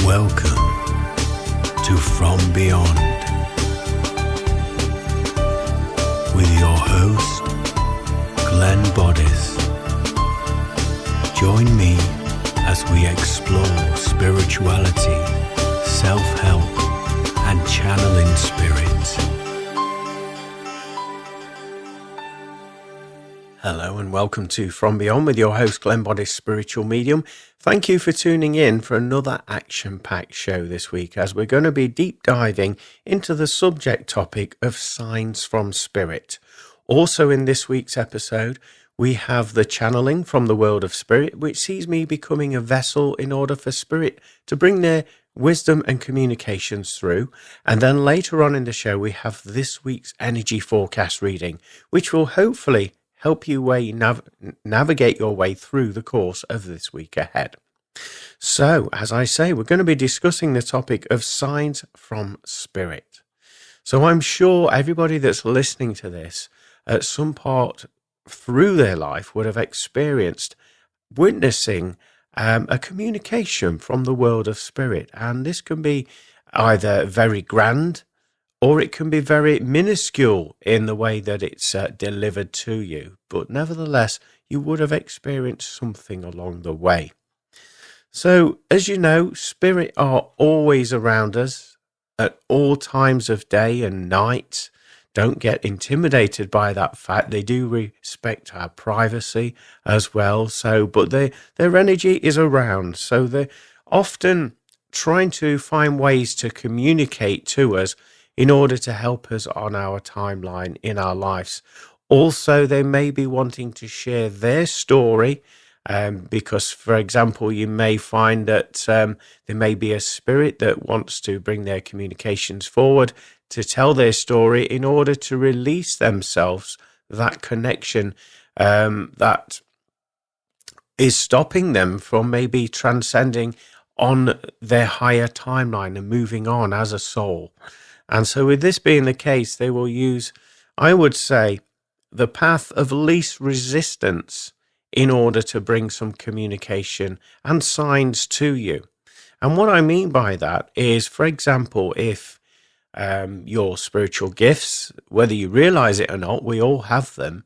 Welcome to From Beyond with your host, Glenn Boddice. Join me as we explore spirituality, self-help, and channeling spirits. Hello and welcome to From Beyond with your host, Glenn Boddice, spiritual medium. Thank you for tuning in for another action-packed show this week, as we're going to be deep diving into the subject topic of signs from spirit. Also in this week's episode, we have the channeling from the world of spirit, which sees me becoming a vessel in order for spirit to bring their wisdom and communications through. And then later on in the show, we have this week's energy forecast reading, which will hopefully help you navigate your way through the course of this week ahead. So, as I say, we're going to be discussing the topic of signs from spirit. So I'm sure everybody that's listening to this at some part through their life would have experienced witnessing a communication from the world of spirit. And this can be either very grand, or it can be very minuscule in the way that it's delivered to you. But nevertheless, you would have experienced something along the way. So, as you know, spirit are always around us at all times of day and night. Don't get intimidated by that fact. They do respect our privacy as well. But their energy is around. So they're often trying to find ways to communicate to us in order to help us on our timeline in our lives. Also, they may be wanting to share their story, because, for example, you may find that there may be a spirit that wants to bring their communications forward to tell their story in order to release themselves that connection that is stopping them from maybe transcending on their higher timeline and moving on as a soul. And so with this being the case, they will use, I would say, the path of least resistance in order to bring some communication and signs to you. And what I mean by that is, for example, if your spiritual gifts, whether you realize it or not, we all have them,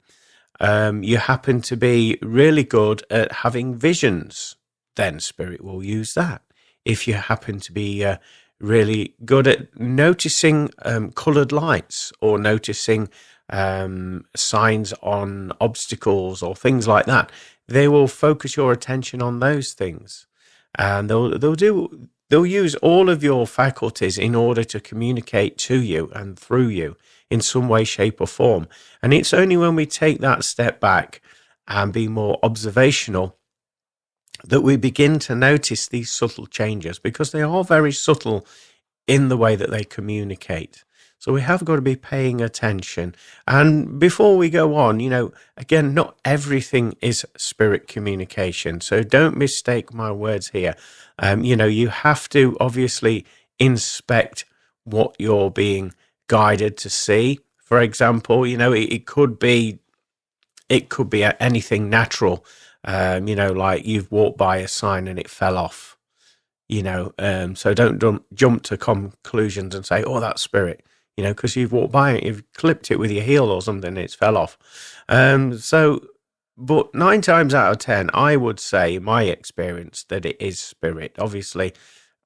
you happen to be really good at having visions, then spirit will use that. If you happen to be really good at noticing coloured lights or noticing signs on obstacles or things like that, they will focus your attention on those things, and they'll use all of your faculties in order to communicate to you and through you in some way, shape or form. And it's only when we take that step back and be more observational that we begin to notice these subtle changes, because they are very subtle in the way that they communicate. So we have got to be paying attention. And before we go on, again, not everything is spirit communication. So don't mistake my words here. You have to obviously inspect what you're being guided to see. For example, it could be anything natural. Like you've walked by a sign and it fell off, so don't jump to conclusions and say, oh, that's spirit, because you've walked by it, you've clipped it with your heel or something and it's fell off. But 9 times out of 10, I would say, in my experience, that it is spirit. Obviously,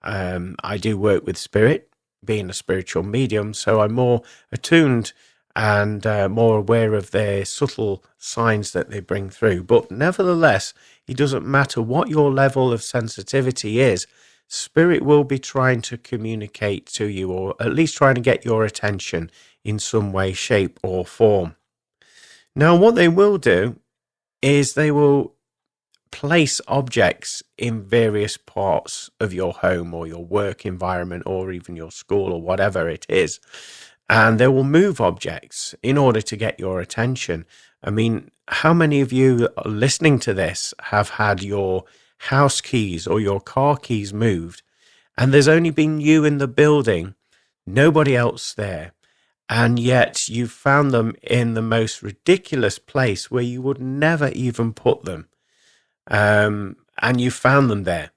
I do work with spirit, being a spiritual medium, so I'm more attuned and more aware of their subtle signs that they bring through. But nevertheless, it doesn't matter what your level of sensitivity is, spirit will be trying to communicate to you, or at least trying to get your attention in some way, shape or form. Now, what they will do is they will place objects in various parts of your home or your work environment or even your school or whatever it is. And they will move objects in order to get your attention. I mean, how many of you listening to this have had your house keys or your car keys moved, and there's only been you in the building, nobody else there, and yet you found them in the most ridiculous place where you would never even put them, and you found them there?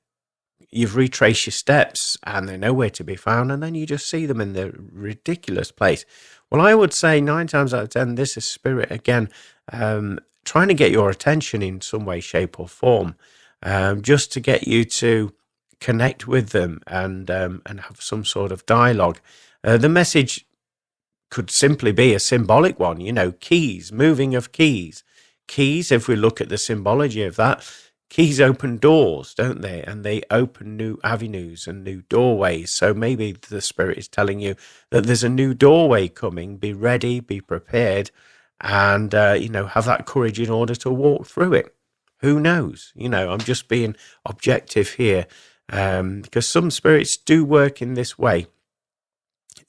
you've retraced your steps and they're nowhere to be found, and then you just see them in the ridiculous place. Well, I would say 9 times out of 10, this is spirit again, trying to get your attention in some way, shape, or form, just to get you to connect with them and have some sort of dialogue. The message could simply be a symbolic one, keys, moving of keys. Keys, if we look at the symbology of that, keys open doors, don't they? And they open new avenues and new doorways. So maybe the spirit is telling you that there's a new doorway coming. Be ready, be prepared, and, have that courage in order to walk through it. Who knows? I'm just being objective here, because some spirits do work in this way,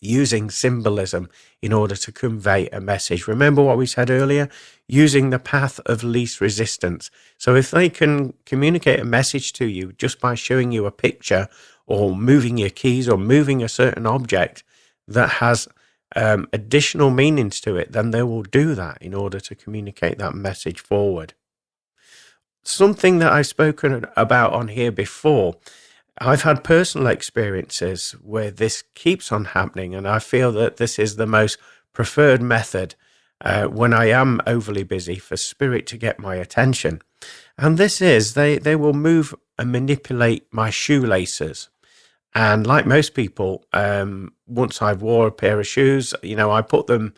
using symbolism in order to convey a message. Remember what we said earlier? Using the path of least resistance. So if they can communicate a message to you just by showing you a picture or moving your keys or moving a certain object that has additional meanings to it, then they will do that in order to communicate that message forward. Something that I've spoken about on here before, I've had personal experiences where this keeps on happening, and I feel that this is the most preferred method when I am overly busy for spirit to get my attention. And this is, they will move and manipulate my shoelaces. And like most people, once I've wore a pair of shoes, I put them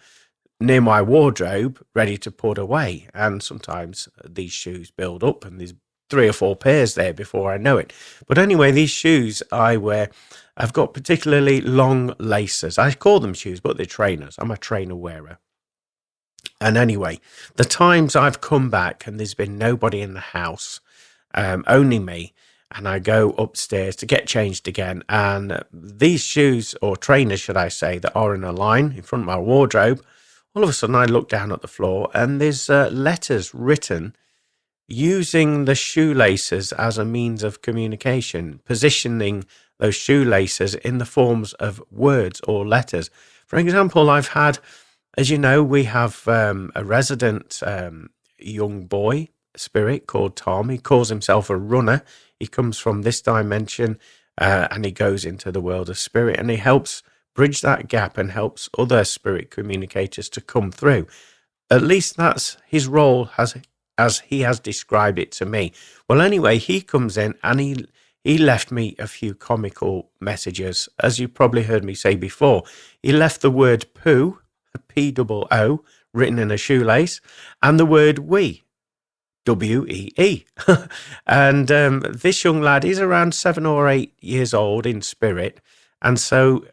near my wardrobe ready to put away. And sometimes these shoes build up and there's 3 or 4 pairs there before I know it. But anyway, these shoes I wear, I've got particularly long laces. I call them shoes, but they're trainers. I'm a trainer wearer. And anyway, the times I've come back and there's been nobody in the house, only me, and I go upstairs to get changed again. And these shoes, or trainers, should I say, that are in a line in front of my wardrobe, all of a sudden I look down at the floor and there's letters written using the shoelaces as a means of communication, positioning those shoelaces in the forms of words or letters. For example, I've had, as you know, we have a resident young boy spirit called Tom. He calls himself a runner. He comes from this dimension and he goes into the world of spirit, and he helps bridge that gap and helps other spirit communicators to come through. At least that's his role as he has described it to me. Well, anyway, he comes in and he left me a few comical messages. As you probably heard me say before, he left the word poo, P-O-O, written in a shoelace, and the word we, W-E-E. And this young lad is around 7 or 8 years old in spirit, and so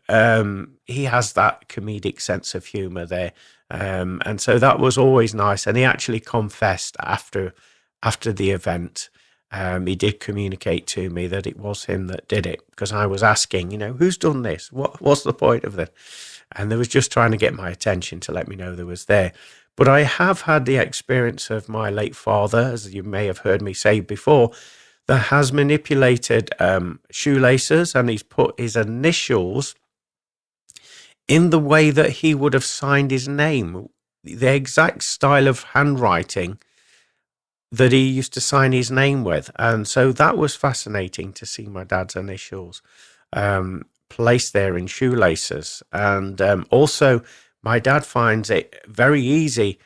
he has that comedic sense of humour there. And so that was always nice. And he actually confessed after the event. He did communicate to me that it was him that did it, because I was asking, who's done this? What's the point of it? And they was just trying to get my attention to let me know there was there. But I have had the experience of my late father, as you may have heard me say before, that has manipulated shoelaces, and he's put his initials in the way that he would have signed his name, the exact style of handwriting that he used to sign his name with. And so that was fascinating to see my dad's initials placed there in shoelaces. And also, my dad finds it very easy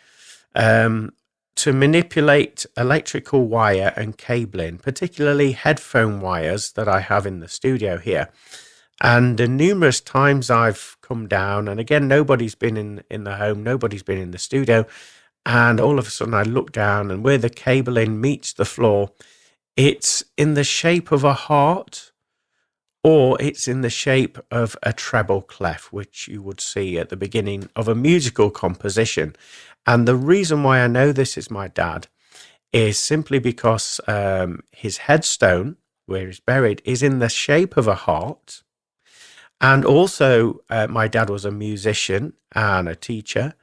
to manipulate electrical wire and cabling, particularly headphone wires that I have in the studio here. And numerous times I've come down, and again, nobody's been in the home, nobody's been in the studio, and all of a sudden I look down, and where the cabling meets the floor, it's in the shape of a heart, or it's in the shape of a treble clef, which you would see at the beginning of a musical composition. And the reason why I know this is my dad is simply because his headstone, where he's buried, is in the shape of a heart. And also, my dad was a musician and a teacher.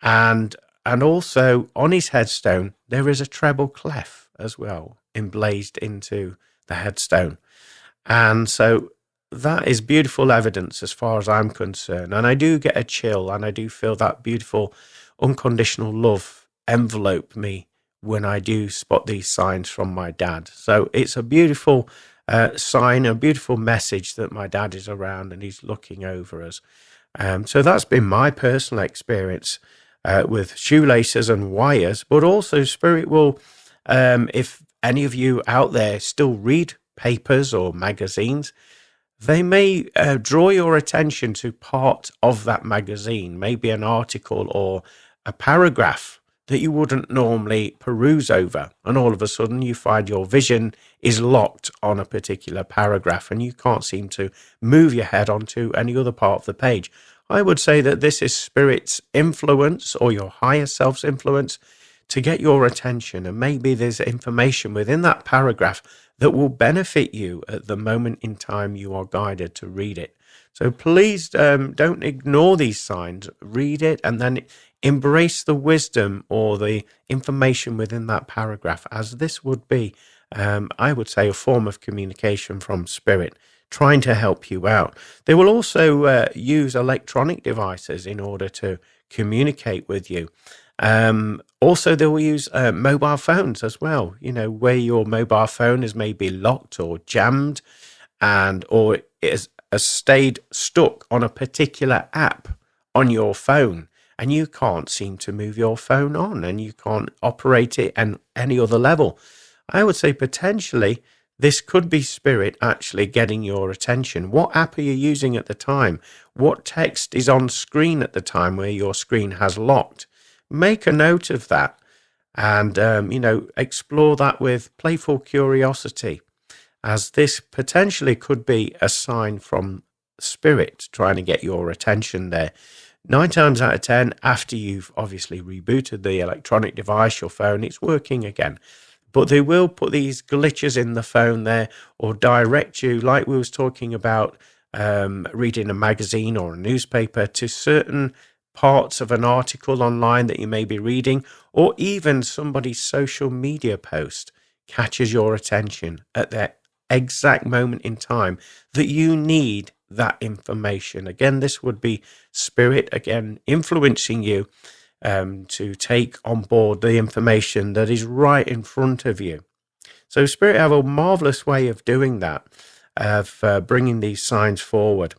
And also, on his headstone, there is a treble clef as well, emblazed into the headstone. And so that is beautiful evidence as far as I'm concerned. And I do get a chill, and I do feel that beautiful unconditional love envelope me when I do spot these signs from my dad. So it's a beautiful sign, a beautiful message that my dad is around and he's looking over us. So that's been my personal experience with shoelaces and wires, but also Spirit will, if any of you out there still read papers or magazines, they may draw your attention to part of that magazine, maybe an article or a paragraph that you wouldn't normally peruse over. And all of a sudden you find your vision is locked on a particular paragraph and you can't seem to move your head onto any other part of the page. I would say that this is Spirit's influence or your higher self's influence to get your attention. And maybe there's information within that paragraph that will benefit you at the moment in time you are guided to read it. So please don't ignore these signs. Read it and then embrace the wisdom or the information within that paragraph, as this would be, I would say, a form of communication from Spirit, trying to help you out. They will also use electronic devices in order to communicate with you. Also, they will use mobile phones as well, where your mobile phone is maybe locked or jammed or has stayed stuck on a particular app on your phone and you can't seem to move your phone on and you can't operate it at any other level. I would say potentially this could be Spirit actually getting your attention. What app are you using at the time? What text is on screen at the time where your screen has locked? Make a note of that and, explore that with playful curiosity, as this potentially could be a sign from Spirit trying to get your attention there. 9 times out of 10, after you've obviously rebooted the electronic device, your phone, it's working again. But they will put these glitches in the phone there or direct you, like we was talking about, reading a magazine or a newspaper, to certain parts of an article online that you may be reading, or even somebody's social media post catches your attention at that exact moment in time that you need that information. Again, this would be Spirit, again, influencing you to take on board the information that is right in front of you. So Spirit have a marvelous way of doing that, of bringing these signs forward.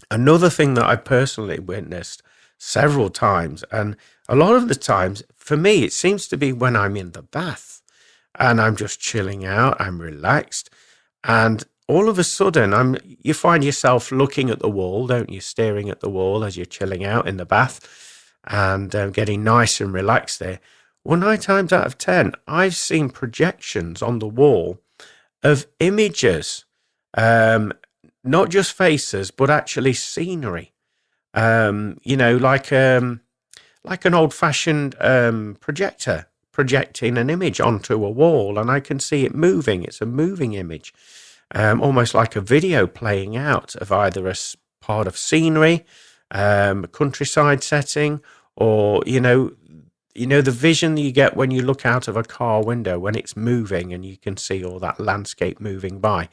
Another thing that I personally witnessed several times, and a lot of the times for me it seems to be when I'm in the bath and I'm just chilling out, I'm relaxed, and all of a sudden you find yourself looking at the wall, don't you, staring at the wall as you're chilling out in the bath and getting nice and relaxed there. Well, 9 times out of 10 I've seen projections on the wall of images, not just faces but actually scenery, like an old-fashioned projector projecting an image onto a wall, and I can see it moving. It's a moving image, almost like a video playing out of either a part of scenery, a countryside setting, or the vision you get when you look out of a car window when it's moving and you can see all that landscape moving by.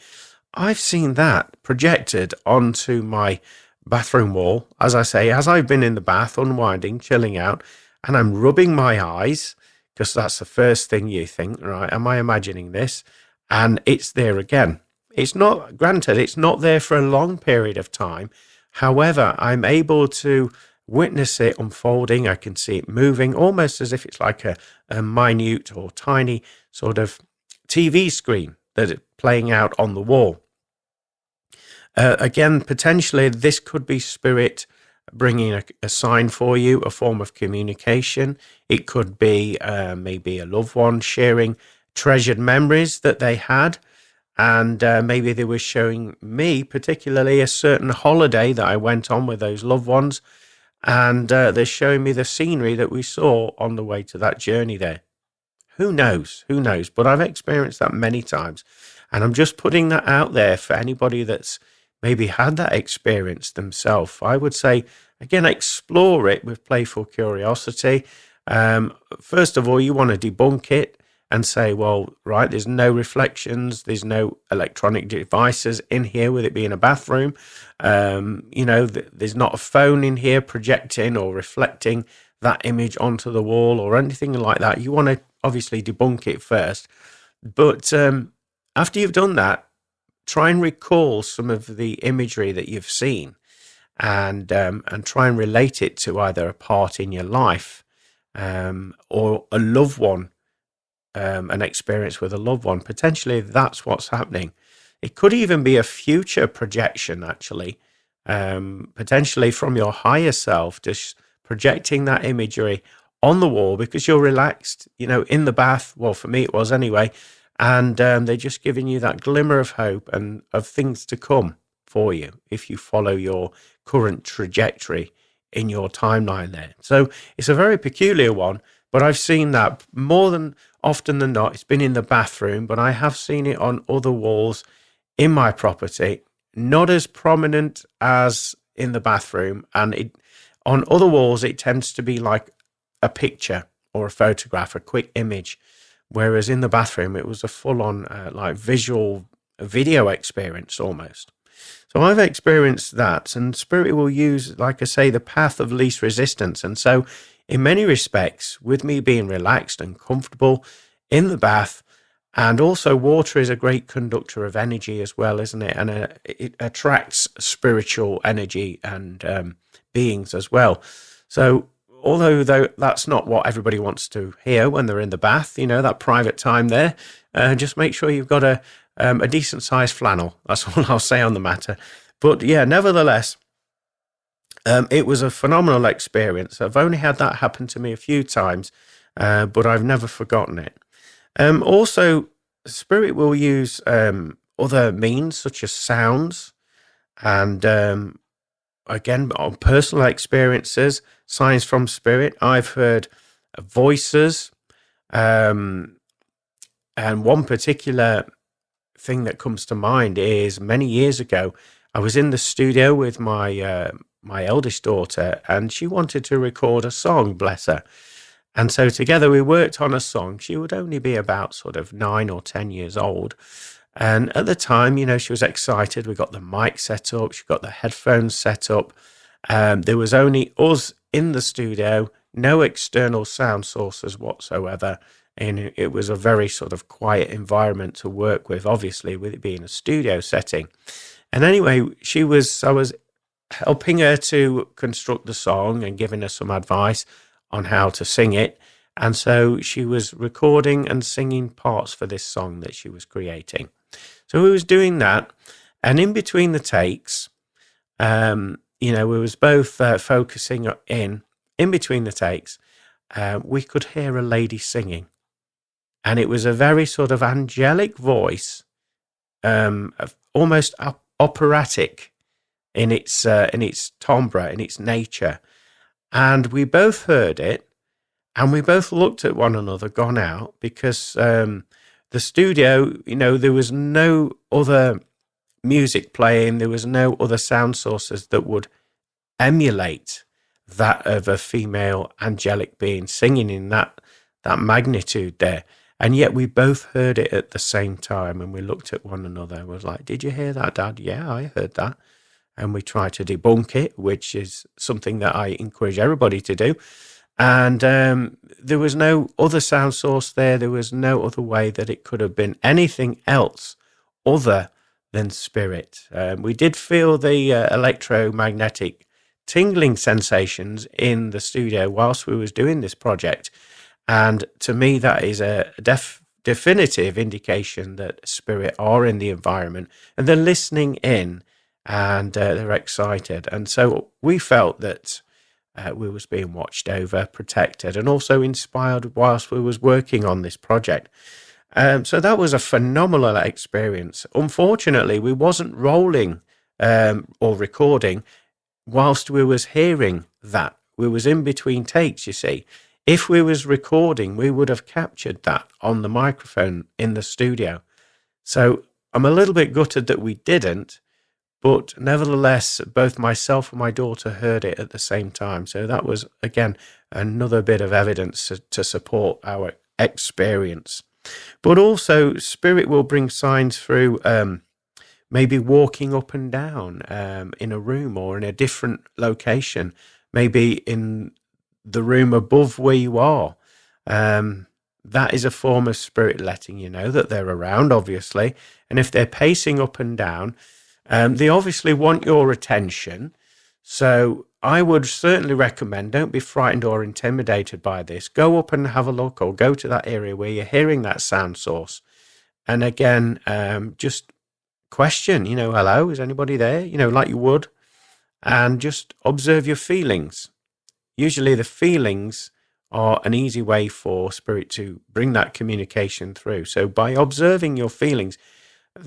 I've seen that projected onto my bathroom wall, as I say, as I've been in the bath, unwinding, chilling out, and I'm rubbing my eyes, because that's the first thing you think, right? Am I imagining this? And it's there again. It's not, granted, it's not there for a long period of time. However, I'm able to witness it unfolding. I can see it moving, almost as if it's like a minute or tiny sort of TV screen that is playing out on the wall. Again, potentially this could be Spirit bringing a sign for you, a form of communication. It could be maybe a loved one sharing treasured memories that they had, and maybe they were showing me particularly a certain holiday that I went on with those loved ones, and they're showing me the scenery that we saw on the way to that journey there. Who knows? But I've experienced that many times, and I'm just putting that out there for anybody that's maybe had that experience themselves. I would say, again, explore it with playful curiosity. First of all, you want to debunk it and say, well, right, there's no reflections, there's no electronic devices in here, with it being a bathroom. There's not a phone in here projecting or reflecting that image onto the wall or anything like that. You want to obviously debunk it first. But after you've done that, try and recall some of the imagery that you've seen, and try and relate it to either a part in your life, or a loved one, an experience with a loved one. Potentially that's what's happening. It could even be a future projection, actually, potentially from your higher self, just projecting that imagery on the wall because you're relaxed, in the bath. Well, for me, it was anyway. And they're just giving you that glimmer of hope and of things to come for you if you follow your current trajectory in your timeline there. So it's a very peculiar one, but I've seen that more than often than not. It's been in the bathroom, but I have seen it on other walls in my property, not as prominent as in the bathroom. And on other walls, it tends to be like a picture or a photograph, a quick image. Whereas in the bathroom, it was a full-on like visual video experience almost. So I've experienced that, and Spirit will use, like I say, the path of least resistance. And so in many respects, with me being relaxed and comfortable in the bath, and also water is a great conductor of energy as well, isn't it? And it attracts spiritual energy and beings as well. So although that's not what everybody wants to hear when they're in the bath, that private time there, just make sure you've got a decent sized flannel. That's all I'll say on the matter. But yeah, nevertheless, it was a phenomenal experience. I've only had that happen to me a few times, but I've never forgotten it. Also, Spirit will use other means such as sounds, and again, on personal experiences, signs from Spirit. I've heard voices, and one particular thing that comes to mind is many years ago, I was in the studio with my eldest daughter, and she wanted to record a song, bless her. And so together we worked on a song. She would only be about sort of 9 or 10 years old. And at the time, she was excited. We got the mic set up. She got the headphones set up. There was only us in the studio, no external sound sources whatsoever. And it was a very sort of quiet environment to work with, obviously, with it being a studio setting. And anyway, I was helping her to construct the song and giving her some advice on how to sing it. And so she was recording and singing parts for this song that she was creating. So we was doing that. And in between the takes, we was both focusing in between the takes, we could hear a lady singing. And it was a very sort of angelic voice, almost operatic in its timbre, in its nature. And we both heard it, and we both looked at one another, gone out, because the studio, there was no other music playing, there was no other sound sources that would emulate that of a female angelic being singing in that magnitude there. And yet we both heard it at the same time, and we looked at one another and was like, "Did you hear that, Dad?" "Yeah, I heard that." And we tried to debunk it, which is something that I encourage everybody to do. And there was no other sound source there. There was no other way that it could have been anything else other than Spirit. We did feel the electromagnetic tingling sensations in the studio whilst we was doing this project. And to me, that is a definitive indication that Spirit are in the environment and they're listening in, and they're excited. And so we felt that we was being watched over, protected, and also inspired whilst we was working on this project. So that was a phenomenal experience. Unfortunately, we wasn't rolling or recording whilst we was hearing that. We was in between takes, you see. If we was recording, we would have captured that on the microphone in the studio. So I'm a little bit gutted that we didn't, but nevertheless, both myself and my daughter heard it at the same time. So that was, again, another bit of evidence to support our experience. But also, Spirit will bring signs through maybe walking up and down in a room or in a different location, maybe in the room above where you are. that is a form of spirit letting you know that they're around, obviously. And if they're pacing up and down, they obviously want your attention. So I would certainly recommend, don't be frightened or intimidated by this. Go up and have a look, or go to that area where you're hearing that sound source. And again, just question, hello, is anybody there? Like you would, and just observe your feelings. Usually the feelings are an easy way for spirit to bring that communication through. So by observing your feelings,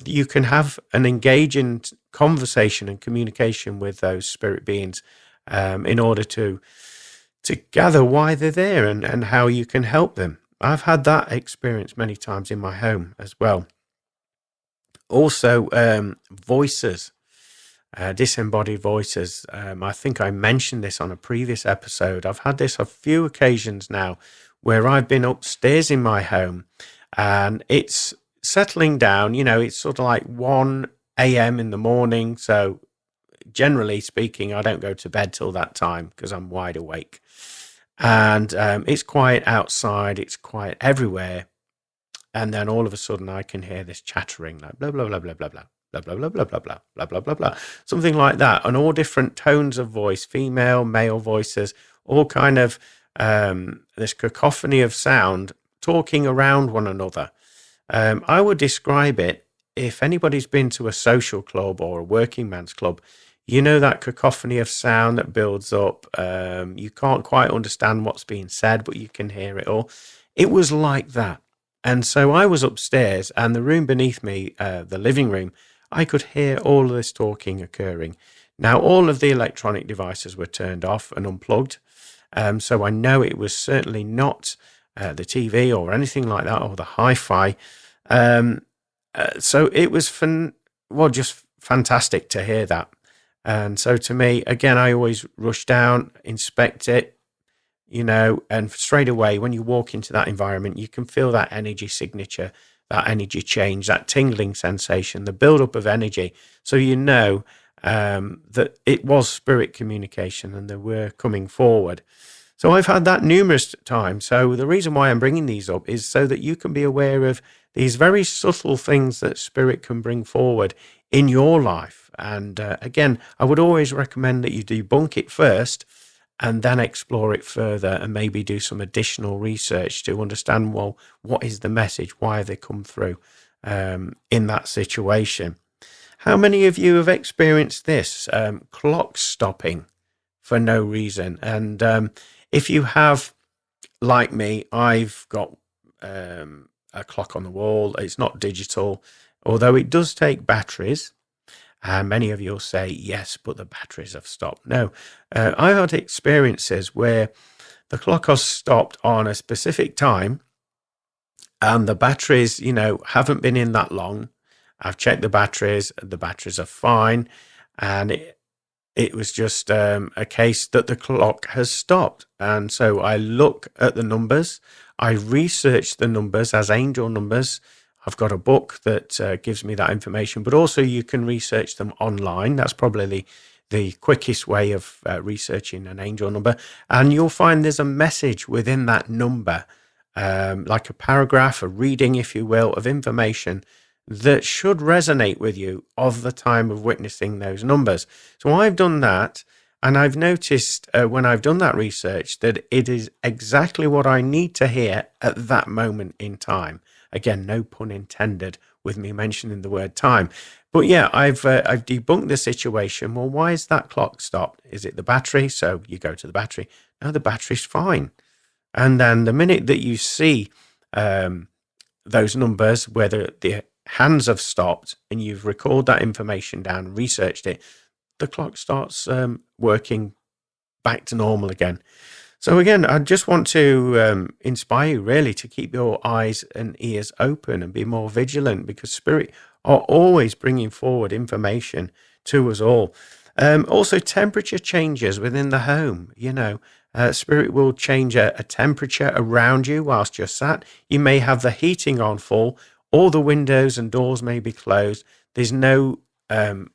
you can have an engaging conversation and communication with those spirit beings, in order to gather why they're there and how you can help them. I've had that experience many times in my home as well. Also, voices, disembodied voices. I think I mentioned this on a previous episode. I've had this a few occasions now where I've been upstairs in my home and it's settling down. It's sort of like 1 a.m. in the morning. So generally speaking, I don't go to bed till that time because I'm wide awake. And it's quiet outside. It's quiet everywhere. And then all of a sudden I can hear this chattering, like blah, blah, blah, blah, blah, blah, blah, blah, blah, blah, blah, blah, blah, blah, blah, blah, something like that. And all different tones of voice, female, male voices, all kind of this cacophony of sound talking around one another. I would describe it, if anybody's been to a social club or a working man's club, that cacophony of sound that builds up. You can't quite understand what's being said, but you can hear it all. It was like that. And so I was upstairs, and the room beneath me, the living room, I could hear all of this talking occurring. Now, all of the electronic devices were turned off and unplugged. So I know it was certainly not the TV or anything like that, or the hi-fi. So it was just fantastic to hear that. And so to me, again, I always rush down, inspect it, and straight away when you walk into that environment, you can feel that energy signature, that energy change, that tingling sensation, the buildup of energy. So that it was spirit communication and they were coming forward. So I've had that numerous times. So the reason why I'm bringing these up is so that you can be aware of these very subtle things that spirit can bring forward in your life. And again, I would always recommend that you debunk it first and then explore it further and maybe do some additional research to understand, well, what is the message? Why have they come through in that situation? How many of you have experienced this? Clocks stopping for no reason. And if you have, like me, I've got a clock on the wall. It's not digital, although it does take batteries. Many of you will say, yes, but the batteries have stopped. No, I've had experiences where the clock has stopped on a specific time and the batteries, haven't been in that long. I've checked the batteries are fine. And it was just a case that the clock has stopped. And so I look at the numbers. I research the numbers as angel numbers. I've got a book that gives me that information, but also you can research them online. That's probably the quickest way of researching an angel number. And you'll find there's a message within that number, like a paragraph, a reading, if you will, of information that should resonate with you of the time of witnessing those numbers. So I've done that, and I've noticed when I've done that research that it is exactly what I need to hear at that moment in time. Again, no pun intended with me mentioning the word time. But yeah, I've debunked the situation. Well, why is that clock stopped? Is it the battery? So you go to the battery. No, the battery's fine. And then the minute that you see those numbers, whether the hands have stopped and you've recorded that information down, researched it, the clock starts working back to normal again. So again, I just want to inspire you really to keep your eyes and ears open and be more vigilant, because spirit are always bringing forward information to us all. Also, temperature changes within the home. Spirit will change a temperature around you whilst you're sat. You may have the heating on full. All the windows and doors may be closed. There's no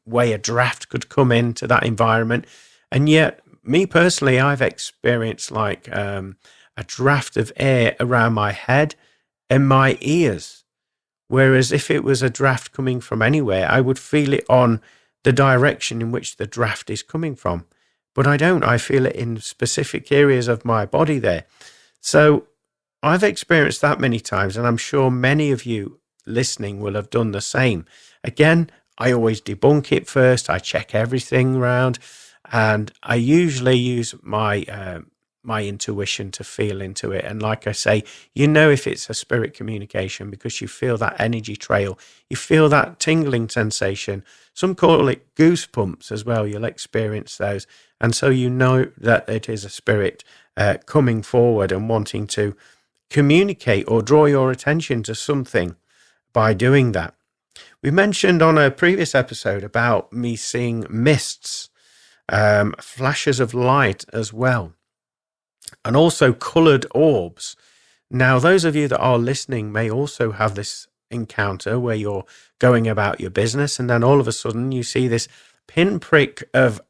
way a draft could come into that environment. And yet, me personally, I've experienced like a draft of air around my head, in my ears. Whereas if it was a draft coming from anywhere, I would feel it on the direction in which the draft is coming from. But I don't. I feel it in specific areas of my body there. So I've experienced that many times, and I'm sure many of you listening will have done the same. Again, I always debunk it first. I check everything around, and I usually use my intuition to feel into it. And like I say, you know if it's a spirit communication because you feel that energy trail, you feel that tingling sensation. Some call it goosebumps as well. You'll experience those. And so you know that it is a spirit coming forward and wanting to communicate or draw your attention to something by doing that. We mentioned on a previous episode about me seeing mists, flashes of light as well, and also coloured orbs. Now, those of you that are listening may also have this encounter where you're going about your business and then all of a sudden you see this pinprick of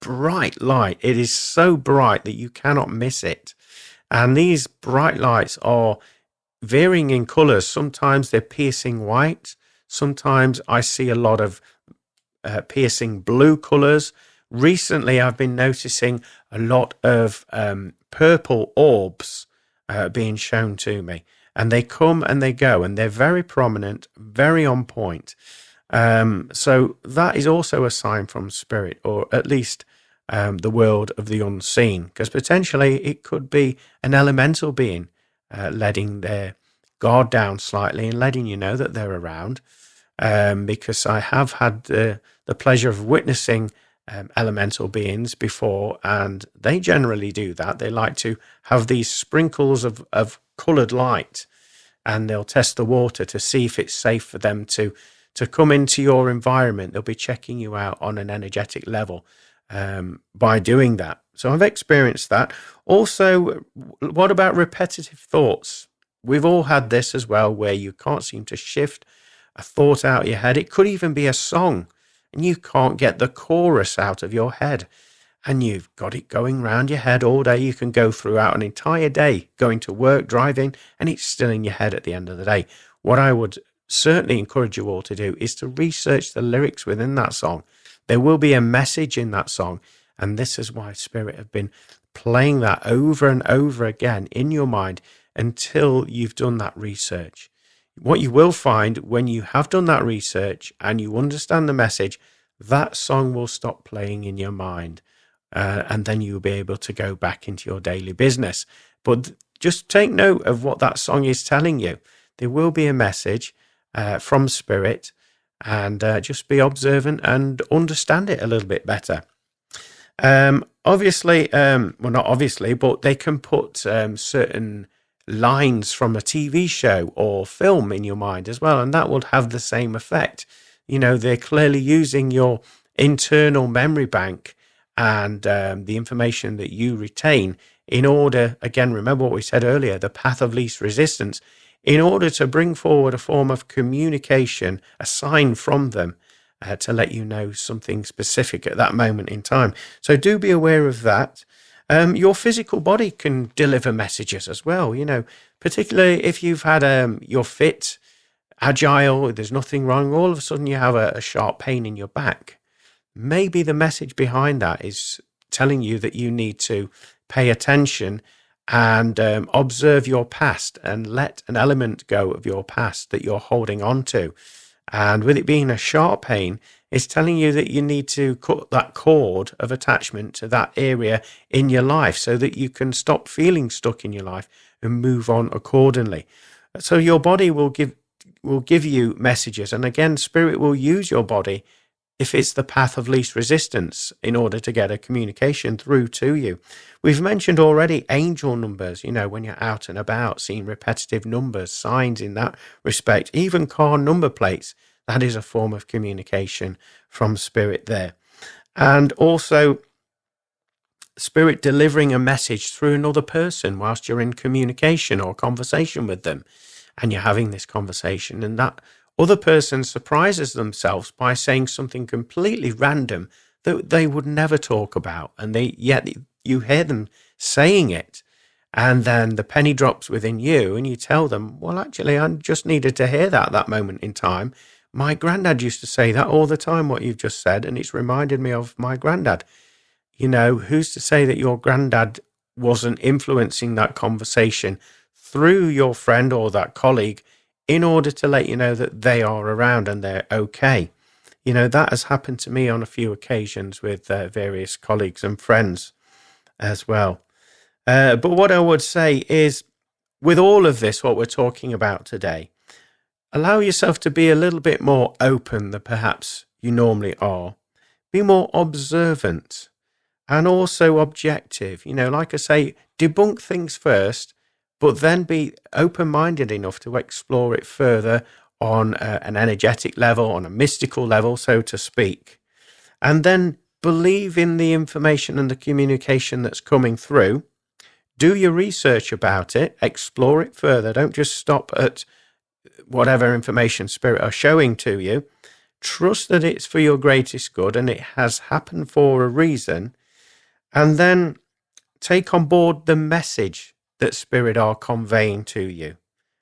bright light. It is so bright that you cannot miss it. And these bright lights are varying in colours. Sometimes they're piercing white. Sometimes I see a lot of piercing blue colours. Recently, I've been noticing a lot of purple orbs being shown to me. And they come and they go, and they're very prominent, very on point. So that is also a sign from spirit, or at least the world of the unseen, because potentially it could be an elemental being letting their guard down slightly and letting you know that they're around. Because I have had the pleasure of witnessing elemental beings before, and they generally do that. They like to have these sprinkles of coloured light, and they'll test the water to see if it's safe for them to come into your environment. They'll be checking you out on an energetic level by doing that. So I've experienced that. Also, what about repetitive thoughts? We've all had this as well, where you can't seem to shift a thought out of your head. It could even be a song, and you can't get the chorus out of your head, and you've got it going round your head all day. You can go throughout an entire day going to work, driving, and it's still in your head at the end of the day. What I would certainly encourage you all to do is to research the lyrics within that song. There will be a message in that song, and this is why Spirit have been playing that over and over again in your mind until you've done that research. What you will find when you have done that research and you understand the message, that song will stop playing in your mind, and then you'll be able to go back into your daily business. But just take note of what that song is telling you. There will be a message from Spirit, and just be observant and understand it a little bit better. Obviously, well, not obviously, but they can put certain lines from a TV show or film in your mind as well, and that would have the same effect. You know, they're clearly using your internal memory bank and the information that you retain in order, again, remember what we said earlier, the path of least resistance, in order to bring forward a form of communication, a sign from them to let you know something specific at that moment in time. So do be aware of that. Your physical body can deliver messages as well, you know, particularly if you've had, you're fit, agile, there's nothing wrong, all of a sudden you have a sharp pain in your back. Maybe the message behind that is telling you that you need to pay attention and observe your past and let an element go of your past that you're holding on to. And with it being a sharp pain, it's telling you that you need to cut that cord of attachment to that area in your life so that you can stop feeling stuck in your life and move on accordingly. So your body will give you messages. And again, Spirit will use your body if it's the path of least resistance in order to get a communication through to you. We've mentioned already angel numbers, you know, when you're out and about, seeing repetitive numbers, signs in that respect, even car number plates. That is a form of communication from Spirit there. And also Spirit delivering a message through another person whilst you're in communication or conversation with them, and you're having this conversation, and that other person surprises themselves by saying something completely random that they would never talk about, and yet you hear them saying it, And then the penny drops within you and you tell them, well, actually, I just needed to hear that at that moment in time. My granddad used to say that all the time, what you've just said, and it's reminded me of my granddad. Who's to say that your granddad wasn't influencing that conversation through your friend or that colleague in order to let you know that they are around and they're okay? That has happened to me on a few occasions with various colleagues and friends as well. But what I would say is, with all of this, what we're talking about today, allow yourself to be a little bit more open than perhaps you normally are. Be more observant and also objective. Like I say, debunk things first, but then be open-minded enough to explore it further on an energetic level, on a mystical level, so to speak. And then believe in the information and the communication that's coming through. Do your research about it, explore it further. Don't just stop at whatever information spirit are showing to you. Trust that it's for your greatest good and it has happened for a reason. And then take on board the message that spirit are conveying to you.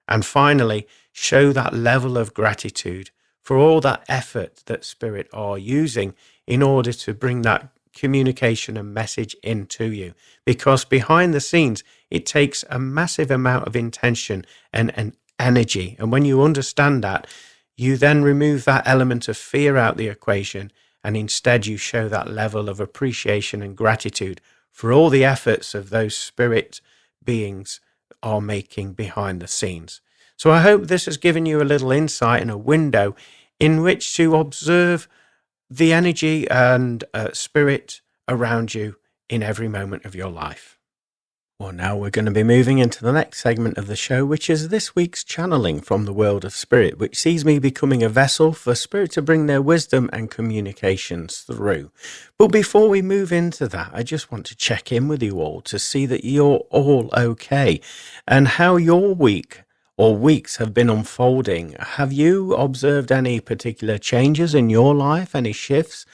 And finally, show that level of gratitude for all that effort that spirit are using in order to bring that communication and message into you. Because behind the scenes, it takes a massive amount of intention and energy. And when you understand that, you then remove that element of fear out the equation, and instead you show that level of appreciation and gratitude for all the efforts of those spirit beings are making behind the scenes. So I hope this has given you a little insight and a window in which to observe the energy and spirit around you in every moment of your life. Well, now we're going to be moving into the next segment of the show, which is this week's channeling from the world of spirit, which sees me becoming a vessel for spirit to bring their wisdom and communications through. But before we move into that, I just want to check in with you all to see that you're all okay and how your week or weeks have been unfolding. Have you observed any particular changes in your life, any shifts?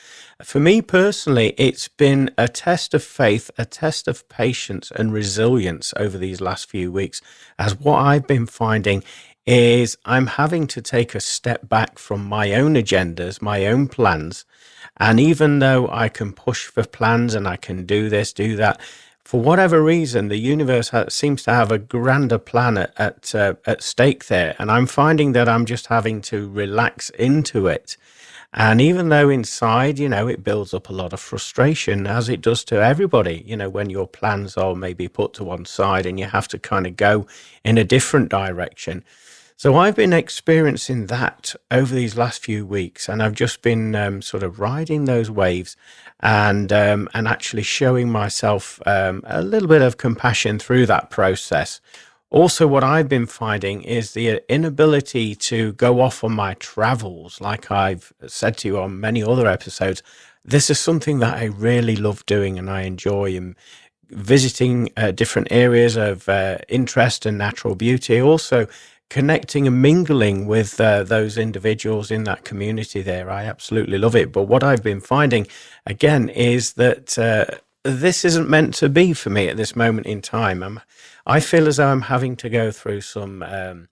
For me personally, it's been a test of faith, a test of patience and resilience over these last few weeks, as what I've been finding is I'm having to take a step back from my own agendas, my own plans. And even though I can push for plans and I can do this, do that, for whatever reason, the universe seems to have a grander plan at stake there. And I'm finding that I'm just having to relax into it. And even though inside, it builds up a lot of frustration, as it does to everybody, when your plans are maybe put to one side and you have to kind of go in a different direction. So I've been experiencing that over these last few weeks, and I've just been sort of riding those waves and actually showing myself a little bit of compassion through that process. Also, what I've been finding is the inability to go off on my travels, like I've said to you on many other episodes. This is something that I really love doing and I enjoy, and visiting different areas of interest and natural beauty. Also, connecting and mingling with those individuals in that community there. I absolutely love it. But what I've been finding, again, is that this isn't meant to be for me at this moment in time. I feel as though I'm having to go through some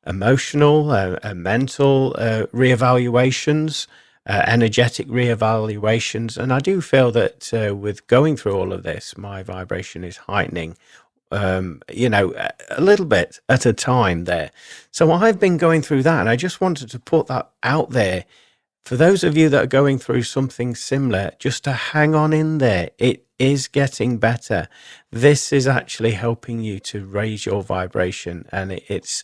emotional, mental reevaluations, energetic reevaluations. And I do feel that with going through all of this, my vibration is heightening, a little bit at a time there. So I've been going through that, and I just wanted to put that out there for those of you that are going through something similar, just to hang on in there. It is getting better. This is actually helping you to raise your vibration, and it's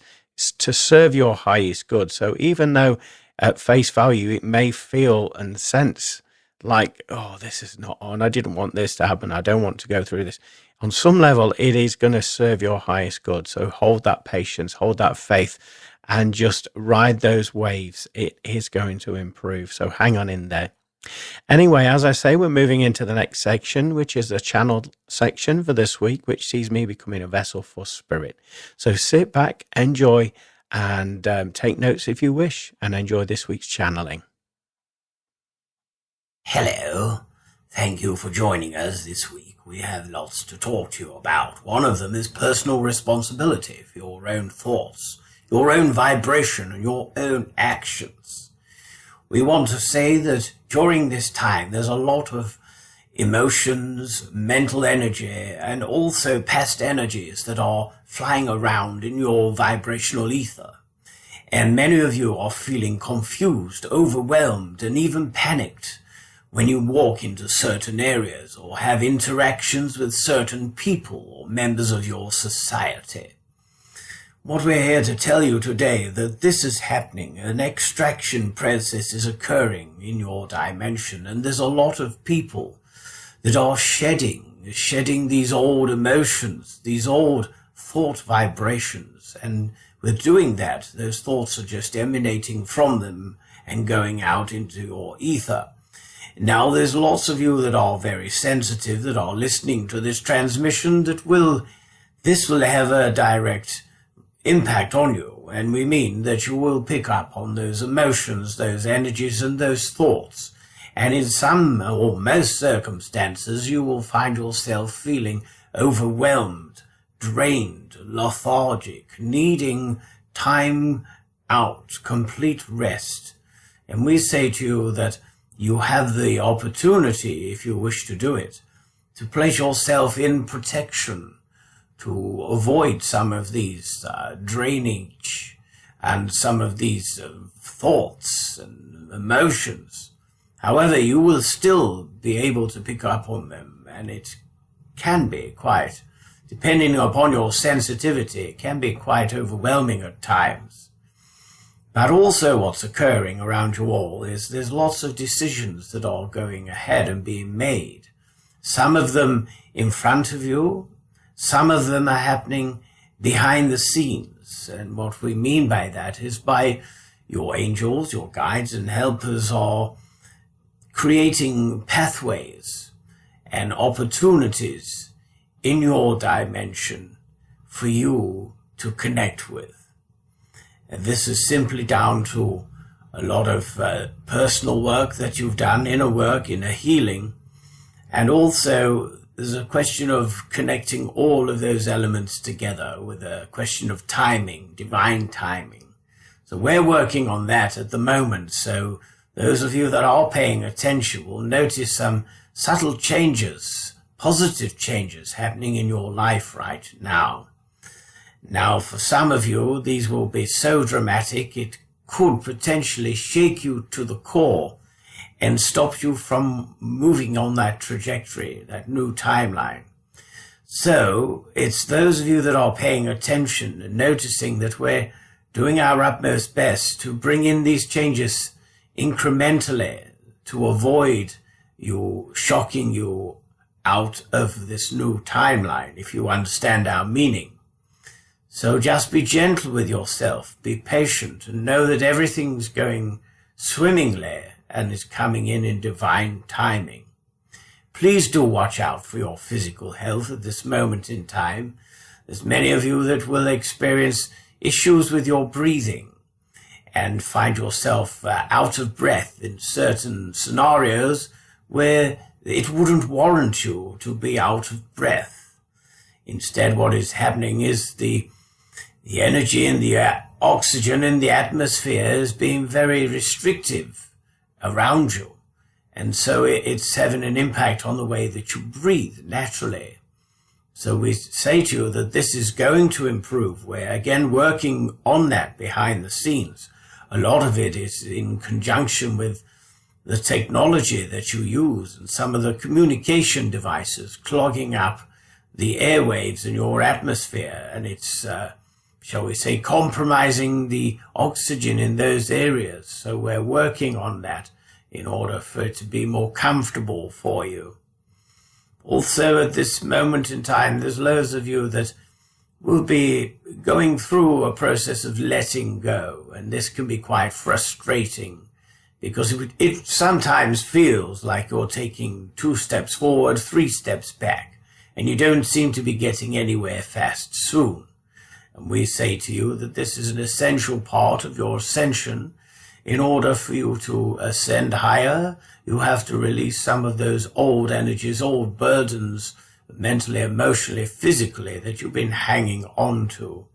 to serve your highest good. So even though at face value it may feel and sense like, oh, this is not on, I didn't want this to happen, I don't want to go through this, on some level it is going to serve your highest good. So hold that patience, hold that faith, and just ride those waves. It is going to improve. So hang on in there. Anyway, as I say, we're moving into the next section, which is the channeled section for this week, which sees me becoming a vessel for spirit. So sit back, enjoy, and take notes if you wish, and enjoy this week's channeling. Hello. Thank you for joining us this week. We have lots to talk to you about. One of them is personal responsibility for your own thoughts, your own vibration, and your own actions. We want to say that during this time, there's a lot of emotions, mental energy, and also past energies that are flying around in your vibrational ether. And many of you are feeling confused, overwhelmed, and even panicked when you walk into certain areas or have interactions with certain people or members of your society. What we're here to tell you today, that this is happening. An extraction process is occurring in your dimension, and there's a lot of people that are shedding these old emotions, these old thought vibrations. And with doing that, those thoughts are just emanating from them and going out into your ether. Now, there's lots of you that are very sensitive, that are listening to this transmission, this will have a direct impact on you. And we mean that you will pick up on those emotions, those energies, and those thoughts. And in some or most circumstances, you will find yourself feeling overwhelmed, drained, lethargic, needing time out, complete rest. And we say to you that you have the opportunity, if you wish to do it, to place yourself in protection, to avoid some of these drainage and some of these thoughts and emotions. However, you will still be able to pick up on them, and it can be quite, depending upon your sensitivity, it can be quite overwhelming at times. But also what's occurring around you all is there's lots of decisions that are going ahead and being made. Some of them in front of you, some of them are happening behind the scenes. And what we mean by that is by your angels, your guides and helpers are creating pathways and opportunities in your dimension for you to connect with. And this is simply down to a lot of personal work that you've done, inner work, inner healing. And also there's a question of connecting all of those elements together with a question of timing, divine timing. So we're working on that at the moment. So those of you that are paying attention will notice some subtle changes, positive changes happening in your life right now. Now, for some of you, these will be so dramatic, it could potentially shake you to the core and stop you from moving on that trajectory, that new timeline. So, it's those of you that are paying attention and noticing that we're doing our utmost best to bring in these changes incrementally to avoid you shocking you out of this new timeline, if you understand our meaning. So just be gentle with yourself, be patient, and know that everything's going swimmingly and is coming in divine timing. Please do watch out for your physical health at this moment in time. There's many of you that will experience issues with your breathing and find yourself out of breath in certain scenarios where it wouldn't warrant you to be out of breath. Instead, what is happening is the energy and the oxygen in the atmosphere is being very restrictive around you. And so it's having an impact on the way that you breathe naturally. So we say to you that this is going to improve. We're again working on that behind the scenes. A lot of it is in conjunction with the technology that you use and some of the communication devices clogging up the airwaves in your atmosphere. And it's shall we say, compromising the oxygen in those areas. So we're working on that in order for it to be more comfortable for you. Also, at this moment in time, there's loads of you that will be going through a process of letting go, and this can be quite frustrating because it sometimes feels like you're taking 2 steps forward, 3 steps back, and you don't seem to be getting anywhere fast soon. And we say to you that this is an essential part of your ascension. in order for you to ascend higher, you have to release some of those old energies, old burdens, mentally, emotionally, physically, that you've been hanging on to.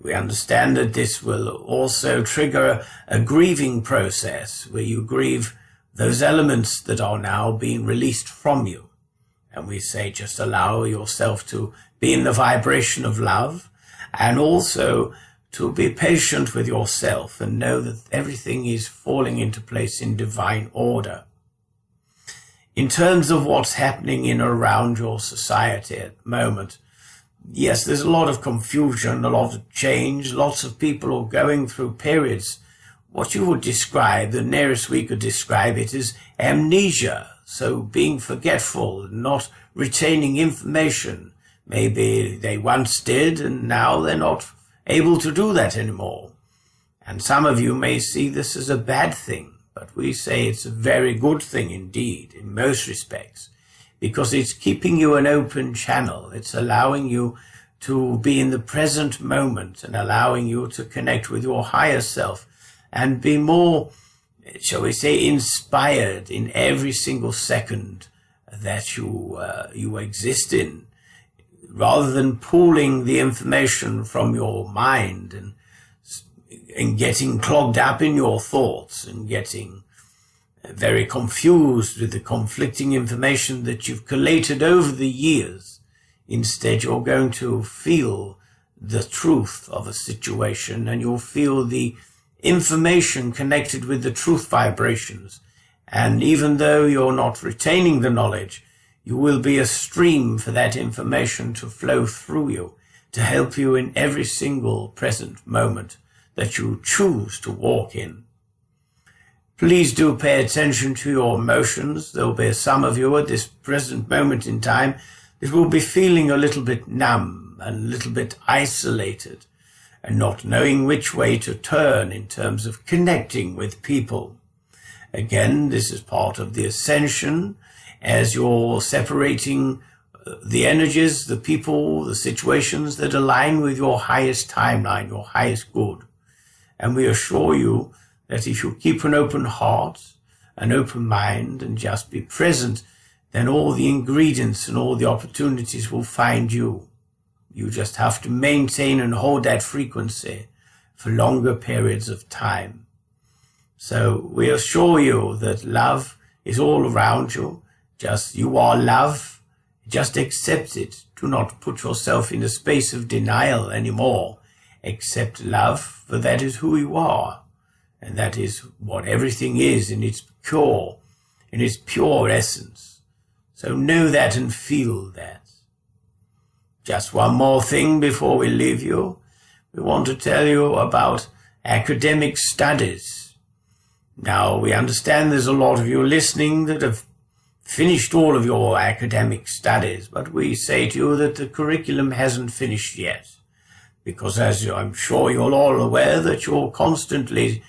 We understand that this will also trigger a grieving process where you grieve those elements that are now being released from you. And we say just allow yourself to be in the vibration of love, and also to be patient with yourself and know that everything is falling into place in divine order. In terms of what's happening in and around your society at the moment, yes, there's a lot of confusion, a lot of change, lots of people are going through periods. What you would describe, the nearest we could describe it, is amnesia. So being forgetful, not retaining information. Maybe they once did and now they're not able to do that anymore. And some of you may see this as a bad thing, but we say it's a very good thing indeed, in most respects, because it's keeping you an open channel. It's allowing you to be in the present moment and allowing you to connect with your higher self and be more, shall we say, inspired in every single second that you exist in, rather than pulling the information from your mind and getting clogged up in your thoughts and getting very confused with the conflicting information that you've collated over the years. Instead, you're going to feel the truth of a situation, and you'll feel the information connected with the truth vibrations. And even though you're not retaining the knowledge, you will be a stream for that information to flow through you, to help you in every single present moment that you choose to walk in. Please do pay attention to your emotions. There will be some of you at this present moment in time that will be feeling a little bit numb and a little bit isolated and not knowing which way to turn in terms of connecting with people. Again, this is part of the ascension as you're separating the energies, the people, the situations that align with your highest timeline, your highest good. And we assure you that if you keep an open heart, an open mind, and just be present, then all the ingredients and all the opportunities will find you. You just have to maintain and hold that frequency for longer periods of time. So we assure you that love is all around you. Just you are love. Just accept it. Do not put yourself in a space of denial anymore. Accept love, for that is who you are. And that is what everything is in its pure essence. So know that and feel that. Just one more thing before we leave you. We want to tell you about academic studies. Now, we understand there's a lot of you listening that have finished all of your academic studies, but we say to you that the curriculum hasn't finished yet. Because as I'm sure you're all aware that you're constantly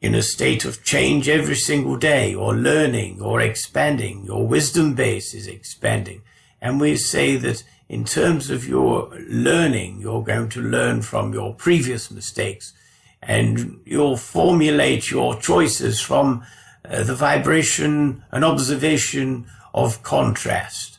in a state of change every single day. You're learning, you're expanding, your wisdom base is expanding. And we say that in terms of your learning, you're going to learn from your previous mistakes, and you'll formulate your choices from the vibration and observation of contrast.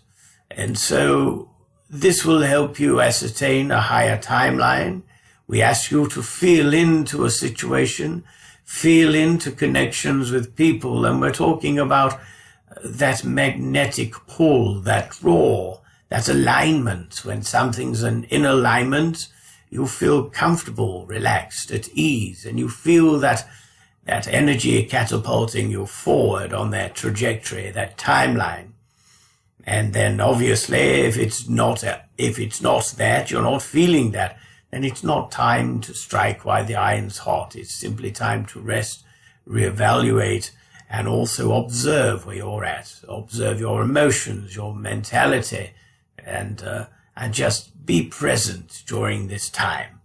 And so this will help you ascertain a higher timeline. We ask you to feel into a situation, feel into connections with people, and we're talking about that magnetic pull, that draw, that alignment. When something's in alignment, you feel comfortable, relaxed, at ease, and you feel that energy catapulting you forward on that trajectory, that timeline. And then obviously, if it's not that, you're not feeling that, then it's not time to strike while the iron's hot. It's simply time to rest, reevaluate, and also observe where you're at. Observe your emotions, your mentality, and just be present during this time.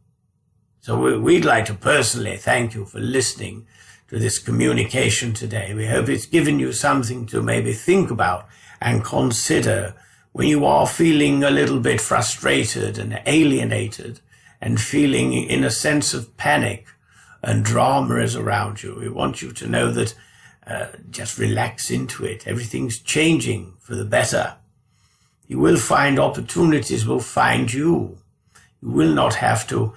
So we'd like to personally thank you for listening to this communication today. We hope it's given you something to maybe think about and consider when you are feeling a little bit frustrated and alienated and feeling in a sense of panic and drama is around you. We want you to know that just relax into it. Everything's changing for the better. You will find opportunities will find you. You will not have to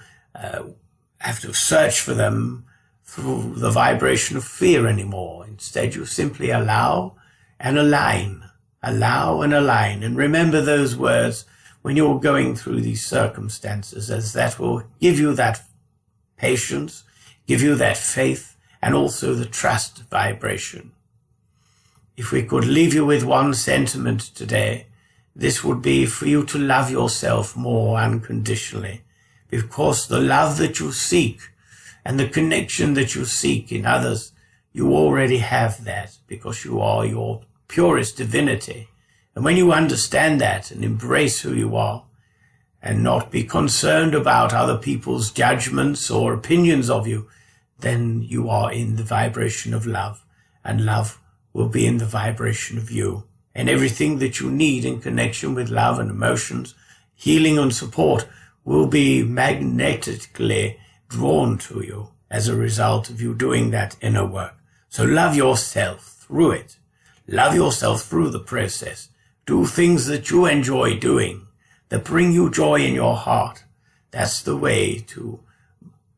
search for them through the vibration of fear anymore. Instead, you simply allow and align. Allow and align. And remember those words when you're going through these circumstances, as that will give you that patience, give you that faith, and also the trust vibration. If we could leave you with one sentiment today, this would be for you to love yourself more unconditionally, because the love that you seek and the connection that you seek in others, you already have that, because you are your purest divinity. And when you understand that and embrace who you are and not be concerned about other people's judgments or opinions of you, then you are in the vibration of love, and love will be in the vibration of you. And everything that you need in connection with love and emotions, healing and support will be magnetically drawn to you as a result of you doing that inner work. So love yourself through it. Love yourself through the process. Do things that you enjoy doing, that bring you joy in your heart. That's the way to